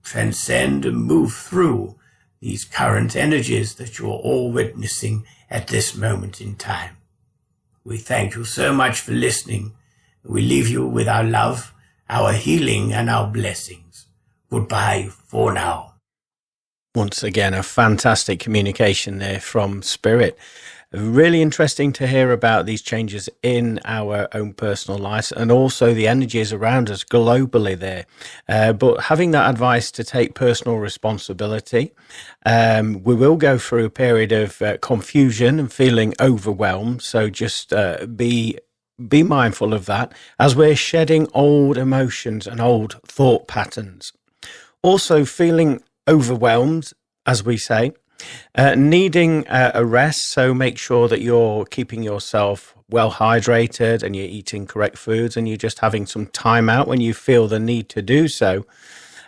transcend and move through these current energies that you're all witnessing at this moment in time. We thank you so much for listening. We leave you with our love, our healing, and our blessings. Goodbye for now. Once again, a fantastic communication there from Spirit. Really interesting to hear about these changes in our own personal lives and also the energies around us globally there. But having that advice to take personal responsibility, we will go through a period of confusion and feeling overwhelmed. So just be mindful of that as we're shedding old emotions and old thought patterns. Also feeling overwhelmed, as we say, needing a rest, so make sure that you're keeping yourself well hydrated and you're eating correct foods and you're just having some time out when you feel the need to do so.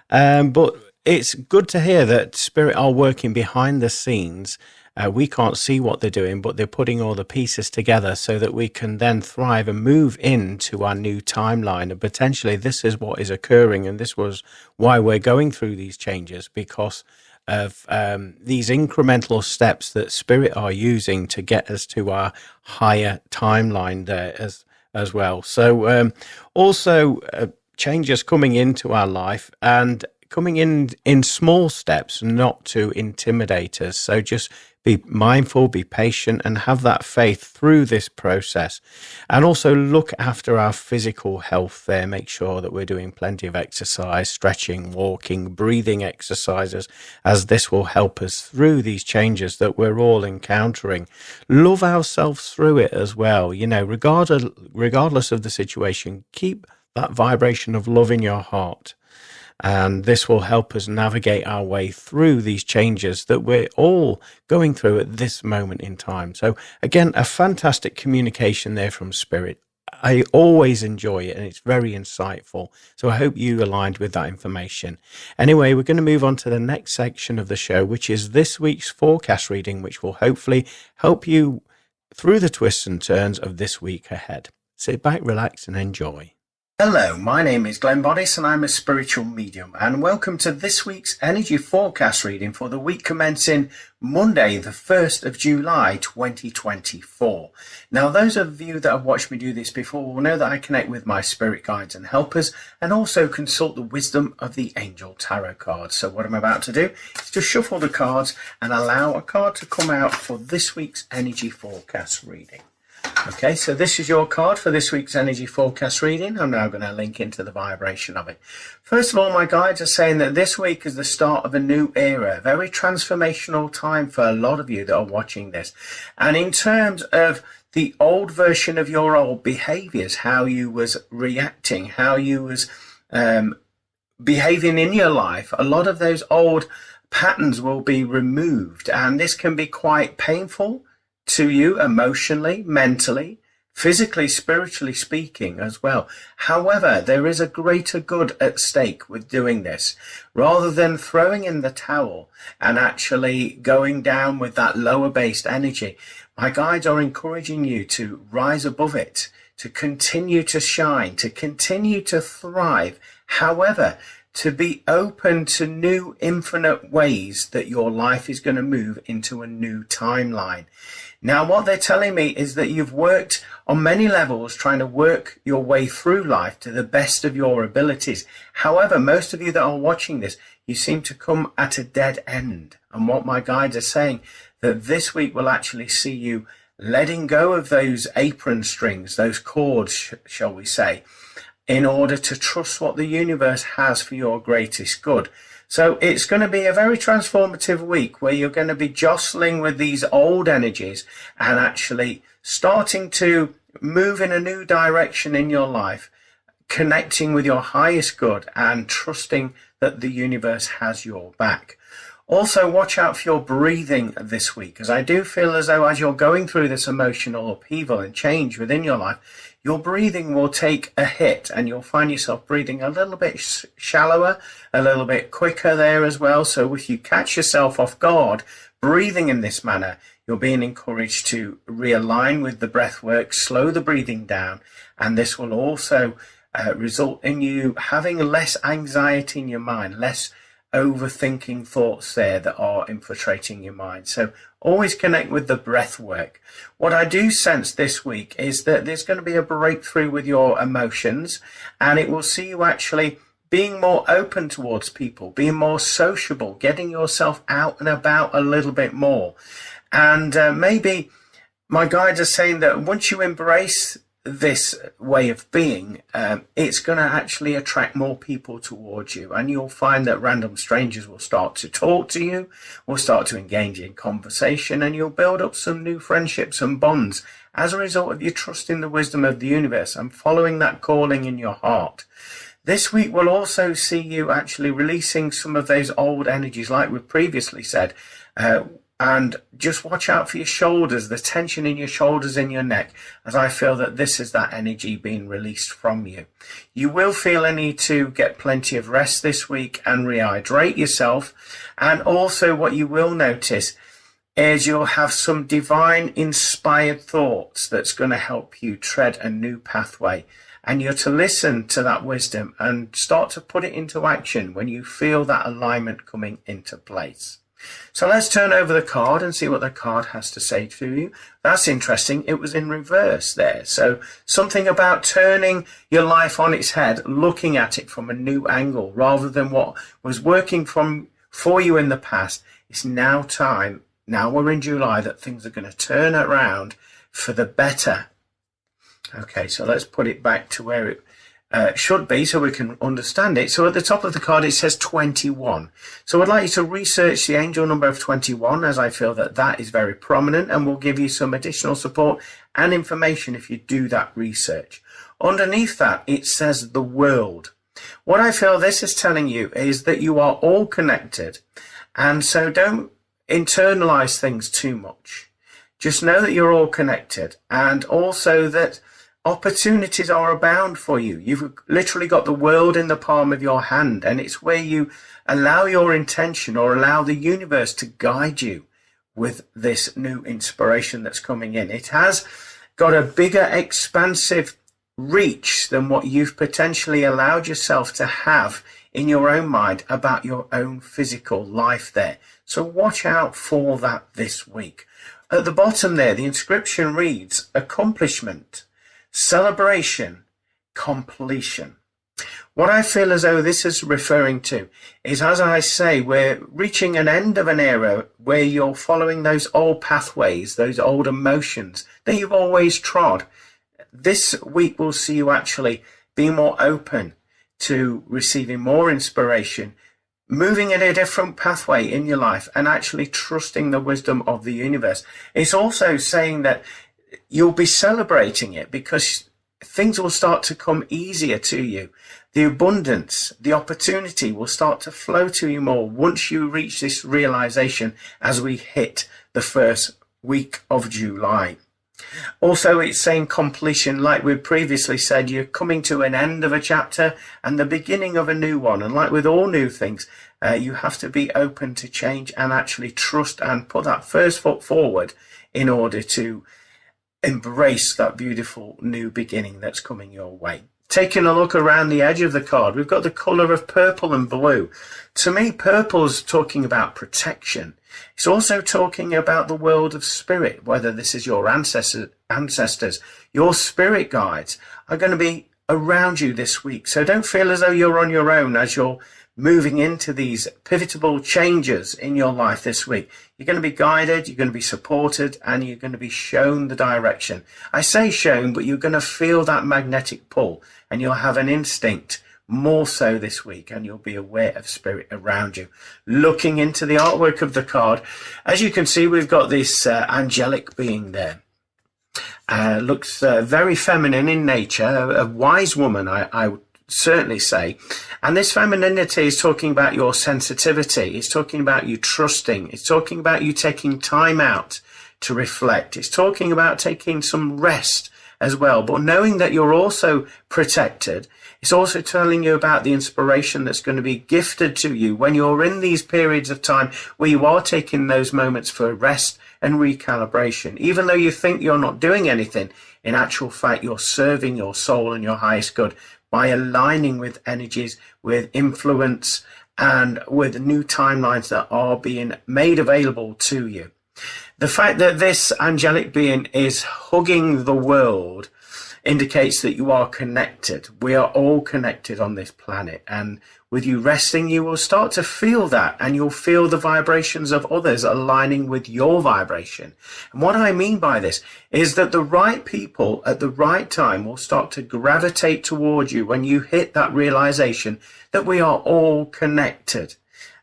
But it's good to hear that Spirit are working behind the scenes. We can't see what they're doing, but they're putting all the pieces together so that we can then thrive and move into our new timeline. And potentially this is what is occurring, and this was why we're going through these changes, because of these incremental steps that Spirit are using to get us to our higher timeline there as well. So also changes coming into our life and coming in small steps, not to intimidate us. So just be mindful, be patient, and have that faith through this process. And also look after our physical health there. Make sure that we're doing plenty of exercise, stretching, walking, breathing exercises, as this will help us through these changes that we're all encountering. Love ourselves through it as well. You know, regardless of the situation, keep that vibration of love in your heart. And this will help us navigate our way through these changes that we're all going through at this moment in time. So again, a fantastic communication there from Spirit. I always enjoy it and it's very insightful. So I hope you aligned with that information. Anyway, we're going to move on to the next section of the show, which is this week's forecast reading, which will hopefully help you through the twists and turns of this week ahead. Sit back, relax, and enjoy. Hello, my name is Glenn Boddice and I'm a spiritual medium, and welcome to this week's energy forecast reading for the week commencing Monday the 1st of July 2024. Now, those of you that have watched me do this before will know that I connect with my spirit guides and helpers and also consult the wisdom of the angel tarot cards. So what I'm about to do is to shuffle the cards and allow a card to come out for this week's energy forecast reading. Okay, so this is your card for this week's energy forecast reading. I'm now going to link into the vibration of it. First of all, my guides are saying that this week is the start of a new era, a very transformational time for a lot of you that are watching this. And in terms of the old version of your old behaviors, how you was reacting, how you was behaving in your life, a lot of those old patterns will be removed, and this can be quite painful to you emotionally, mentally, physically, spiritually speaking as well. However, there is a greater good at stake with doing this. Rather than throwing in the towel and actually going down with that lower based energy, my guides are encouraging you to rise above it, to continue to shine, to continue to thrive. However, to be open to new infinite ways that your life is going to move into a new timeline. Now, what they're telling me is that you've worked on many levels trying to work your way through life to the best of your abilities. However, most of you that are watching this, you seem to come at a dead end. And what my guides are saying, that this week will actually see you letting go of those apron strings, those cords, shall we say, in order to trust what the universe has for your greatest good. So it's going to be a very transformative week where you're going to be jostling with these old energies and actually starting to move in a new direction in your life, connecting with your highest good and trusting that the universe has your back. Also, watch out for your breathing this week, as I do feel as though as you're going through this emotional upheaval and change within your life, your breathing will take a hit and you'll find yourself breathing a little bit shallower, a little bit quicker there as well. So if you catch yourself off guard breathing in this manner, you're being encouraged to realign with the breath work, slow the breathing down, and this will also result in you having less anxiety in your mind, less overthinking thoughts there that are infiltrating your mind. So always connect with the breath work. What I do sense this week is that there's going to be a breakthrough with your emotions, and it will see you actually being more open towards people, being more sociable, getting yourself out and about a little bit more. And maybe my guides are saying that once you embrace this way of being, it's going to actually attract more people towards you, and you'll find that random strangers will start to talk to you, will start to engage in conversation, and you'll build up some new friendships and bonds as a result of you trusting the wisdom of the universe and following that calling in your heart. This week will also see you actually releasing some of those old energies, like we previously said, and just watch out for your shoulders, the tension in your shoulders and your neck, as I feel that this is that energy being released from you. You will feel a need to get plenty of rest this week and rehydrate yourself. And also what you will notice is you'll have some divine inspired thoughts that's going to help you tread a new pathway. And you're to listen to that wisdom and start to put it into action when you feel that alignment coming into place. So let's turn over the card and see what the card has to say to you. That's interesting. It was in reverse there. So something about turning your life on its head, looking at it from a new angle rather than what was working for you in the past. It's now time, now we're in July, that things are going to turn around for the better. Okay, so let's put it back to where it should be so we can understand it. So at the top of the card it says 21. So I'd like you to research the angel number of 21, as I feel that that is very prominent and will give you some additional support and information if you do that research. Underneath that it says the world. What I feel this is telling you is that you are all connected, and so don't internalize things too much. Just know that you're all connected, and also that opportunities are abound for you. You've literally got the world in the palm of your hand, and it's where you allow your intention or allow the universe to guide you with this new inspiration that's coming in. It has got a bigger, expansive reach than what you've potentially allowed yourself to have in your own mind about your own physical life there. So watch out for that this week. At the bottom there, the inscription reads, accomplishment, celebration, completion. What I feel as though this is referring to is, as I say, we're reaching an end of an era where you're following those old pathways, those old emotions that you've always trod. This week will see you actually being more open to receiving more inspiration, moving in a different pathway in your life, and actually trusting the wisdom of the universe. It's also saying that you'll be celebrating it because things will start to come easier to you. The abundance, the opportunity will start to flow to you more once you reach this realization as we hit the first week of July. Also, it's saying completion, like we previously said, you're coming to an end of a chapter and the beginning of a new one. And like with all new things, you have to be open to change and actually trust and put that first foot forward in order to embrace that beautiful new beginning that's coming your way. Taking a look around the edge of the card, we've got the colour of purple and blue. To me, purple's talking about protection. It's also talking about the world of spirit, whether this is your ancestors, your spirit guides are going to be around you this week. So don't feel as though you're on your own as you're moving into these pivotal changes in your life this week. You're going to be guided, you're going to be supported, and you're going to be shown the direction. I say shown, but you're going to feel that magnetic pull, and you'll have an instinct more so this week, and you'll be aware of spirit around you. Looking into the artwork of the card, as you can see, we've got this angelic being there. Looks very feminine in nature, a wise woman, I would certainly say. And this femininity is talking about your sensitivity. It's talking about you trusting. It's talking about you taking time out to reflect. It's talking about taking some rest as well, but knowing that you're also protected. It's also telling you about the inspiration that's going to be gifted to you when you're in these periods of time where you are taking those moments for rest and recalibration. Even though you think you're not doing anything, in actual fact, you're serving your soul and your highest good by aligning with energies, with influence, and with new timelines that are being made available to you. The fact that this angelic being is hugging the world indicates that you are connected. We are all connected on this planet, and with you resting, you will start to feel that, and you'll feel the vibrations of others aligning with your vibration. And what I mean by this is that the right people at the right time will start to gravitate towards you when you hit that realization that we are all connected.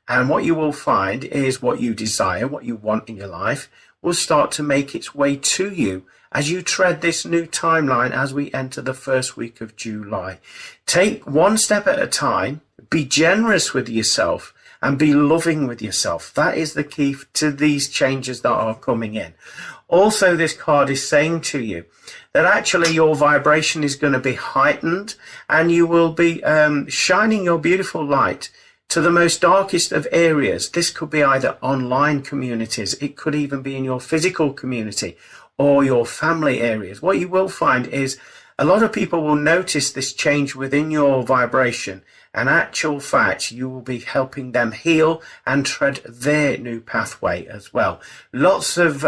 And what you will find is what you desire, what you want in your life, will start to make its way to you as you tread this new timeline as we enter the first week of July. Take one step at a time, be generous with yourself, and be loving with yourself. That is the key to these changes that are coming in. Also, this card is saying to you that actually your vibration is going to be heightened, and you will be shining your beautiful light to the most darkest of areas. This could be either online communities, it could even be in your physical community or your family areas. What you will find is a lot of people will notice this change within your vibration, and actual fact, you will be helping them heal and tread their new pathway as well. Lots of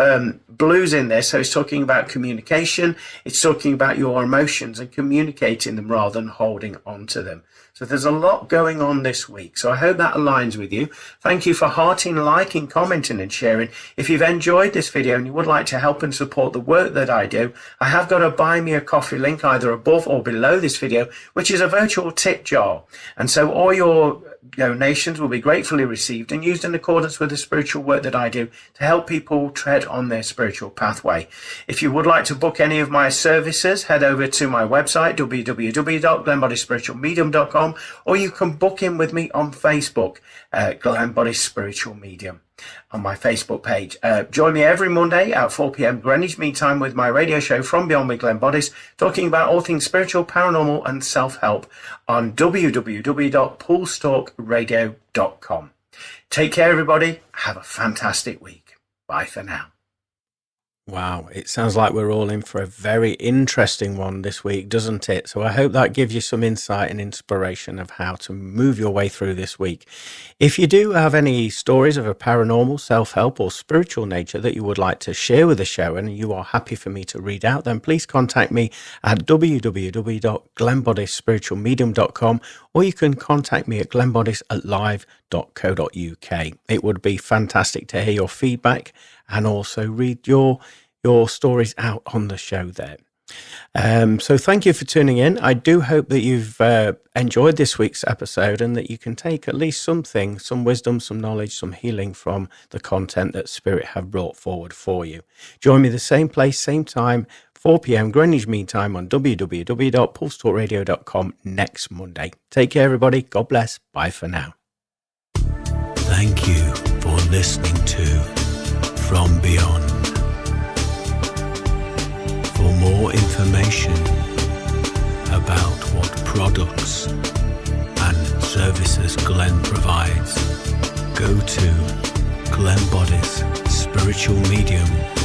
blues in there, so it's talking about communication, it's talking about your emotions and communicating them rather than holding on to them. So there's a lot going on this week. So I hope that aligns with you. Thank you for hearting, liking, commenting and sharing. If you've enjoyed this video and you would like to help and support the work that I do, I have got a Buy Me a Coffee link either above or below this video, which is a virtual tip jar. And so all your donations will be gratefully received and used in accordance with the spiritual work that I do to help people tread on their spiritual pathway. If you would like to book any of my services, head over to my website, www.glennboddicespiritualmedium.com, or you can book in with me on Facebook, Glenn Boddice Spiritual Medium, on my Facebook page. Join me every Monday at 4 p.m. Greenwich Mean Time with my radio show From Beyond with Glenn Boddice, talking about all things spiritual, paranormal and self-help on www.pulsetalkradio.com. Take care, everybody. Have a fantastic week. Bye for now. Wow, it sounds like we're all in for a very interesting one this week, doesn't it? So I hope that gives you some insight and inspiration of how to move your way through this week. If you do have any stories of a paranormal, self-help or spiritual nature that you would like to share with the show and you are happy for me to read out, then please contact me at www.glennboddicespiritualmedium.com, or you can contact me at glennboddice@live.co.uk. It would be fantastic to hear your feedback and also read your stories out on the show there. So thank you for tuning in. I do hope that you've enjoyed this week's episode and that you can take at least something, some wisdom, some knowledge, some healing from the content that Spirit have brought forward for you. Join me the same place, same time, 4 p.m. Greenwich Mean Time on www.pulsetalkradio.com next Monday. Take care, everybody. God bless. Bye for now. Thank you for listening to From Beyond. For more information about what products and services Glenn provides, go to glennboddice spiritualmedium.com.